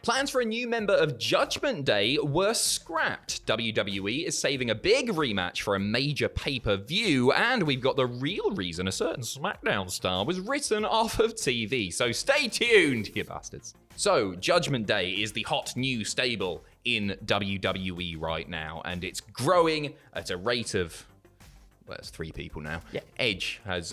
Plans for a new member of Judgment Day were scrapped. WWE is saving a big rematch for a major pay-per-view, and we've got the real reason a certain SmackDown star was written off of TV. So stay tuned, you bastards. So, Judgment Day is the hot new stable in WWE right now, and it's growing at a rate of... Well, it's 3 people now. Yeah. Edge has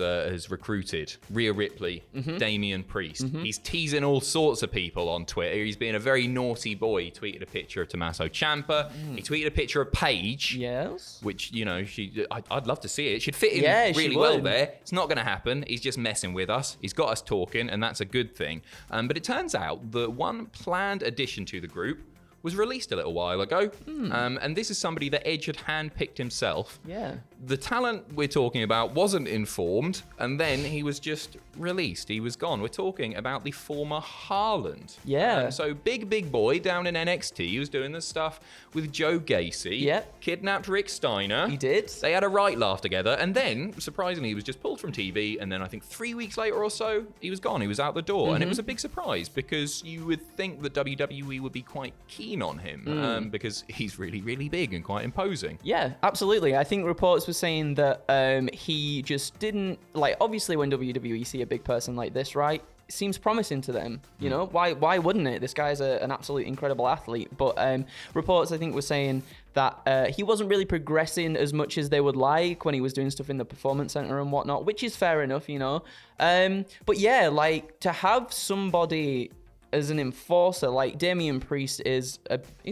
recruited Rhea Ripley, Damian Priest. He's teasing all sorts of people on Twitter. He's being a very naughty boy. He tweeted a picture of Tommaso Ciampa. He tweeted a picture of Paige. Yes. Which, you know, I'd love to see it. She'd fit in really well there. It's not going to happen. He's just messing with us. He's got us talking, and that's a good thing. But it turns out that one planned addition to the group was released a little while ago. And this is somebody that Edge had handpicked himself. Yeah. The talent we're talking about wasn't informed, and then he was just released. He was gone. We're talking about the former Haaland. Yeah. So big boy down in NXT. He was doing this stuff with Joe Gacy. Yep. Kidnapped Rick Steiner. He did. They had a right laugh together, and then, surprisingly, he was just pulled from TV, and then I think 3 weeks later or so, he was gone. He was out the door. And it was a big surprise, because you would think that WWE would be quite keen on him, because he's really, really big and quite imposing. Yeah, absolutely. I think reports were saying that he just didn't, like, obviously when WWE see a big person like this, right, it seems promising to them, you know? Why wouldn't it? This guy's an absolute incredible athlete. But reports, I think, were saying that he wasn't really progressing as much as they would like when he was doing stuff in the Performance Center and whatnot, which is fair enough, you know? But yeah, like, to have somebody as an enforcer, like Damian Priest he's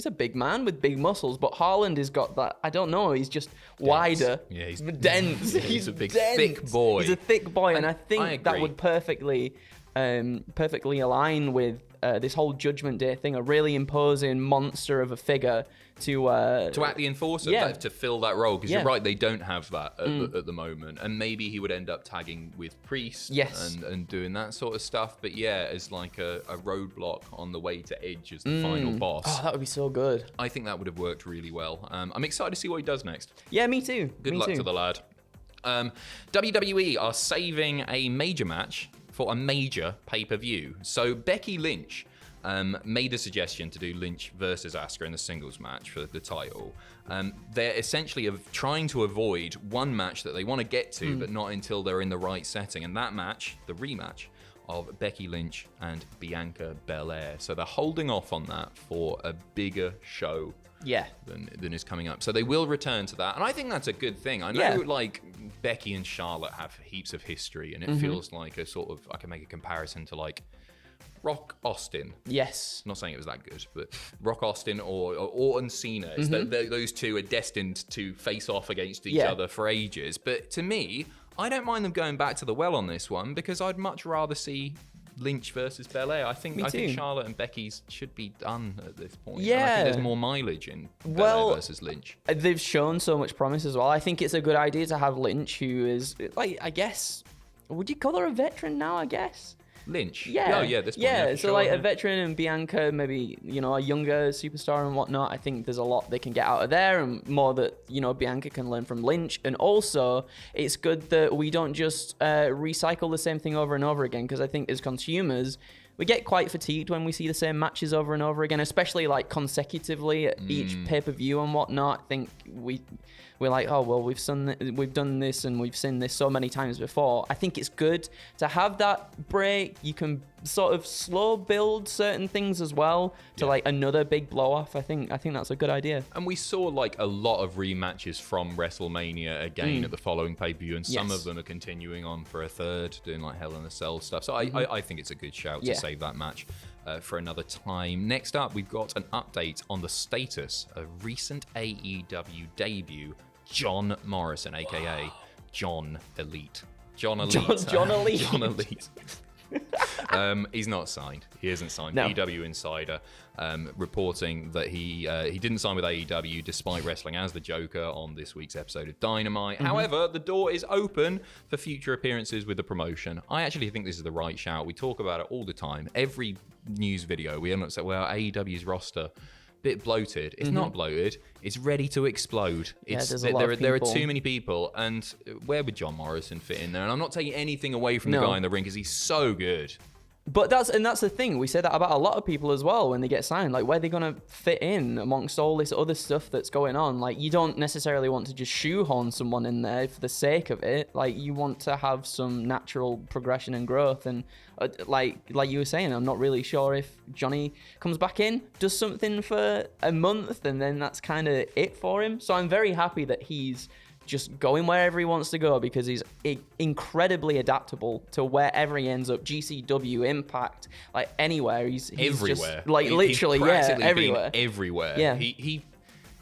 a big man with big muscles, but Haaland has got that, I don't know, he's just wider. Yeah, he's dense. Yeah, he's a big, thick boy. He's a thick boy, and I think that would perfectly align with this whole Judgment Day thing, a really imposing monster of a figure to act the enforcer, to fill that role, because you're right, they don't have that at the moment, and maybe he would end up tagging with Priest and doing that sort of stuff, but yeah, as like a roadblock on the way to Edge as the final boss. Oh, that would be so good. I think that would have worked really well. I'm excited to see what he does next. Yeah, me too. Good luck to the lad. WWE are saving a major match for a major pay-per-view. So Becky Lynch made a suggestion to do Lynch versus Asuka in the singles match for the title. They're essentially trying to avoid one match that they want to get to, but not until they're in the right setting. And that match, the rematch of Becky Lynch and Bianca Belair. So they're holding off on that for a bigger show than is coming up. So they will return to that. And I think that's a good thing. I know like Becky and Charlotte have heaps of history, and it feels like a sort of, I can make a comparison to like Rock Austin. Yes. I'm not saying it was that good, but Rock Austin or Orton Cena. Those two are destined to face off against each other for ages. But to me, I don't mind them going back to the well on this one, because I'd much rather see Lynch versus Belair. I think Charlotte and Becky's should be done at this point. Yeah. And I think there's more mileage in Belair versus Lynch. They've shown so much promise as well. I think it's a good idea to have Lynch, who is, like, I guess, would you call her a veteran now, I guess? Lynch. Yeah. Oh, yeah, this point. Yeah, so like a veteran, and Bianca, maybe, you know, a younger superstar and whatnot. I think there's a lot they can get out of there, and more that, you know, Bianca can learn from Lynch. And also, it's good that we don't just recycle the same thing over and over again, because I think as consumers, we get quite fatigued when we see the same matches over and over again, especially like consecutively at each pay-per-view and whatnot. I think we're like, oh, well, we've done this and we've seen this so many times before. I think it's good to have that break. You can sort of slow build certain things as well to like another big blow off. I think that's a good idea. And we saw like a lot of rematches from WrestleMania again at the following pay-per-view, and some of them are continuing on for a third, doing like Hell in a Cell stuff. So I think it's a good shout to save that match for another time. Next up, we've got an update on the status of recent AEW debut, John Morrison, aka John Elite. John Elite. John Elite. John Elite. He's not signed. He isn't signed. No. AEW Insider reporting that he didn't sign with AEW despite wrestling as the Joker on this week's episode of Dynamite. However, the door is open for future appearances with the promotion. I actually think this is the right shout. We talk about it all the time. Every news video, we end up saying, well, AEW's roster, bit bloated. It's not bloated. It's ready to explode. There are too many people, and where would John Morrison fit in there? And I'm not taking anything away from the guy in the ring, because he's so good. But that's the thing. We say that about a lot of people as well when they get signed. Like, where are they going to fit in amongst all this other stuff that's going on? Like, you don't necessarily want to just shoehorn someone in there for the sake of it. Like, you want to have some natural progression and growth. And like you were saying, I'm not really sure if Johnny comes back in, does something for a month, and then that's kind of it for him. So I'm very happy that he's just going wherever he wants to go, because he's incredibly adaptable to wherever he ends up. GCW, Impact, like anywhere. He's everywhere. Just, like literally, he's everywhere. Everywhere. Yeah.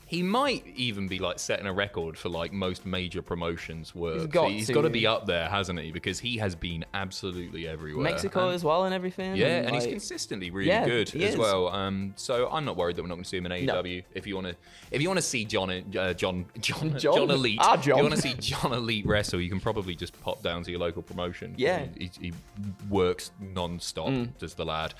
He might even be like setting a record for like most major promotions work. He's got to be up there, hasn't he? Because he has been absolutely everywhere. Mexico as well and everything. Yeah, and he's consistently really good as well. So I'm not worried that we're not going to see him in AEW. No. If you want to see John Elite, if you want to see John Elite wrestle, you can probably just pop down to your local promotion. Yeah, he works non-stop, does the lad.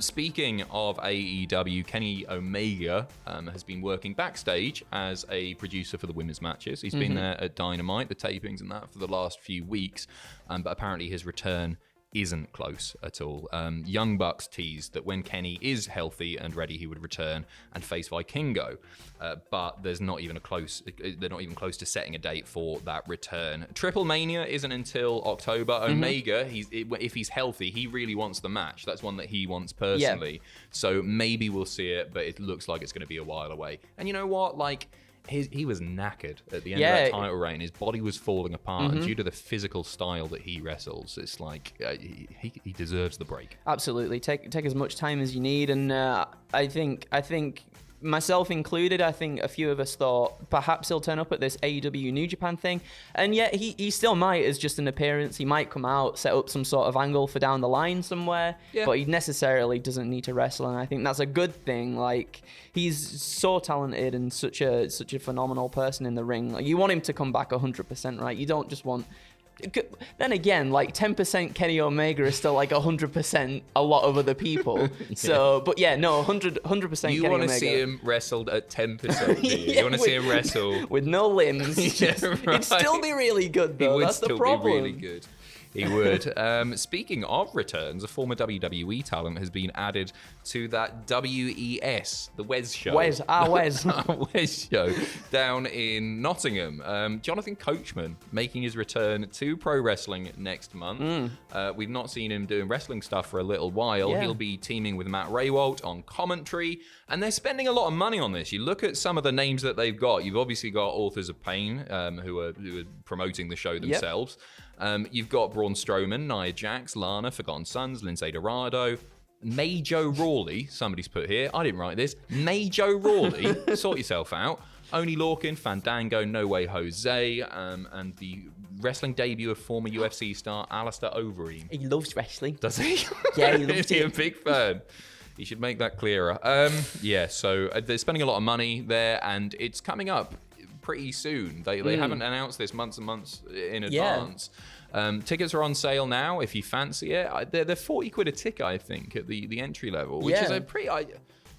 Speaking of AEW, Kenny Omega has been working backstage as a producer for the women's matches. He's been there at Dynamite, the tapings and that, for the last few weeks, but apparently his return isn't close at all. Young Bucks teased that when Kenny is healthy and ready, he would return and face Vikingo, but they're not even close to setting a date for that return. Triple Mania isn't until October. Omega, if he's healthy, he really wants the match. That's one that he wants personally. Yeah. So maybe we'll see it, but it looks like it's going to be a while away. And you know what? Like, he was knackered at the end of that title reign. His body was falling apart, and due to the physical style that he wrestles, it's like he deserves the break. Absolutely, take as much time as you need, and I think myself included, I think a few of us thought perhaps he'll turn up at this AEW New Japan thing, and yet he still might as just an appearance. He might come out, set up some sort of angle for down the line somewhere, but he necessarily doesn't need to wrestle, and I think that's a good thing. Like, he's so talented and such a phenomenal person in the ring. Like, you want him to come back 100%, right? You don't just want... Then again, like 10% Kenny Omega is still like 100% a lot of other people. So, but yeah, no, 100% Kenny Omega. You want to see him wrestled at 10%, do you? You want to see him wrestle with no limbs. It'd still be really good, though. That's the problem. Be really good. He would. Speaking of returns, a former WWE talent has been added to that WES, the Wes show. Wes. Wes show down in Nottingham. Jonathan Coachman making his return to pro wrestling next month. We've not seen him doing wrestling stuff for a little while. Yeah. He'll be teaming with Matt Raywalt on commentary, and they're spending a lot of money on this. You look at some of the names that they've got. You've obviously got Authors of Pain, who are promoting the show themselves. Yep. You've got Braun Strowman, Nia Jax, Lana, Forgotten Sons, Lindsay Dorado, Majo Rawley, somebody's put here, I didn't write this, Majo Rawley, sort yourself out, Oni Lorcan, Fandango, No Way Jose, and the wrestling debut of former UFC star Alistair Overeem. He loves wrestling. Does he? Yeah, he loves it. Is he a big fan? You should make that clearer. So they're spending a lot of money there, and it's coming up pretty soon. They haven't announced this months and months in advance. Tickets are on sale now if you fancy it. They're 40 quid a ticket, I think, at the entry level, which is a pretty...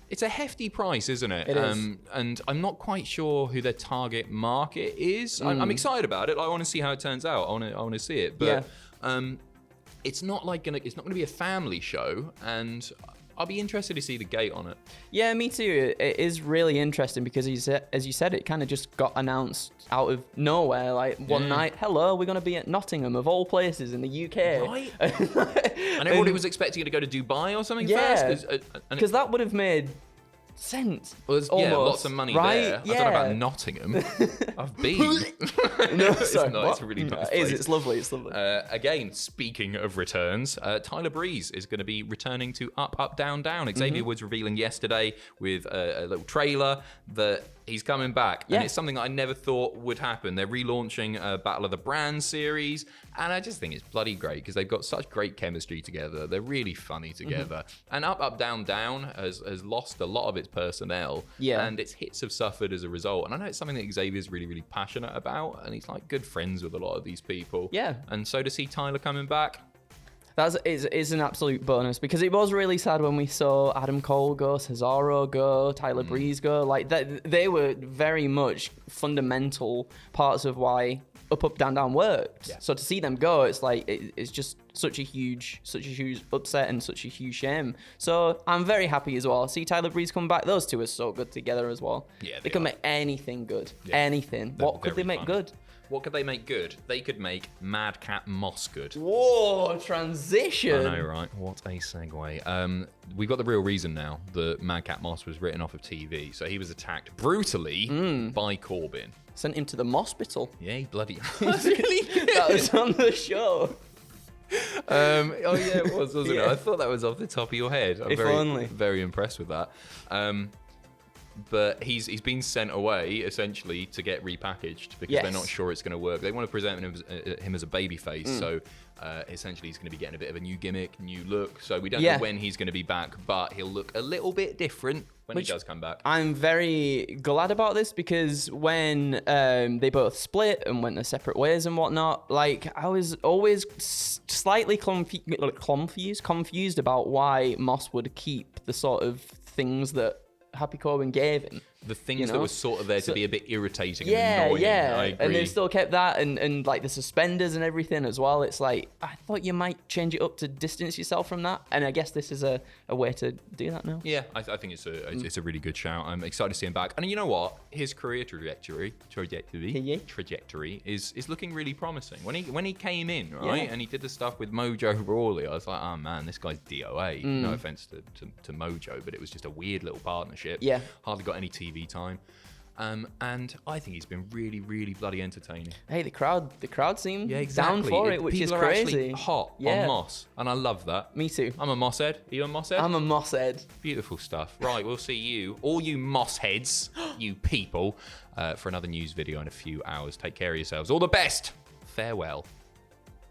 it's a hefty price, isn't it? It is. And I'm not quite sure who their target market is. I'm excited about it. I want to see how it turns out. I want to see it. But it's not gonna be a family show, and I'll be interested to see the gate on it. Yeah, me too. It is really interesting because, as you said, it kind of just got announced out of nowhere. Like one night, hello, we're going to be at Nottingham, of all places in the UK. Right. And everybody was expecting you to go to Dubai or something first. Because that would have made sense. Well, lots of money there. Yeah. I don't know about Nottingham. I've been. No, sorry. It's a really nice place. It's lovely. It's lovely. Again, speaking of returns, Tyler Breeze is going to be returning to Up, Up, Down, Down. Xavier Woods revealing yesterday with a little trailer that he's coming back. And it's something that I never thought would happen. They're relaunching Battle of the Brands series, and I just think it's bloody great because they've got such great chemistry together. They're really funny together. And Up, Up, Down, Down has lost a lot of its personnel, and its hits have suffered as a result. And I know it's something that Xavier's really, really passionate about, and he's like good friends with a lot of these people. Yeah. And so to see Tyler coming back, It's an absolute bonus because it was really sad when we saw Adam Cole go, Cesaro go, Tyler Breeze go. Like they were very much fundamental parts of why Up Down Down worked. Yeah. So to see them go, it's like it's just such a huge upset and such a huge shame. So I'm very happy as well. See Tyler Breeze come back. Those two are so good together as well. Yeah, they can make anything good. Yeah. Anything. They're What could they very make fun. good? What could they make good? They could make Madcap Moss good. Whoa, transition. I know, right? What a segue. We've got the real reason now that Madcap Moss was written off of TV. So he was attacked brutally by Corbin. Sent him to the hospital. Yeah, he bloody. That was on the show. Oh yeah, it was, wasn't it? Yeah. I thought that was off the top of your head. I'm If only. very impressed with that. But he's been sent away essentially to get repackaged because they're not sure it's going to work. They want to present him as a babyface, so essentially he's going to be getting a bit of a new gimmick, new look. So we don't know when he's going to be back, but he'll look a little bit different when he does come back. I'm very glad about this because when they both split and went their separate ways and whatnot, like I was always slightly confused about why Moss would keep the sort of things that Happy Corbin gave him. The things that were sort of there to be a bit irritating and Yeah, annoying. yeah. I agree. And they've still kept that and like the suspenders and everything as well. It's like, I thought you might change it up to distance yourself from that. And I guess this is a way to do that now. Yeah, I think it's a really good shout. I'm excited to see him back. And you know what? His career trajectory is looking really promising. When he came in, right, and he did the stuff with Mojo Rawley, I was like, oh man, this guy's DOA. No offense to Mojo, but it was just a weird little partnership. Yeah. Hardly got any TV time. And I think he's been really, really bloody entertaining. Hey, the crowd seemed exactly. down for it, which People is are crazy. actually hot on Moss, and I love that. Me too. I'm a Moss head. Are you a Moss head? I'm a Moss head. Beautiful stuff. Right, we'll see you, all you Moss heads, you people, for another news video in a few hours. Take care of yourselves. All the best. Farewell.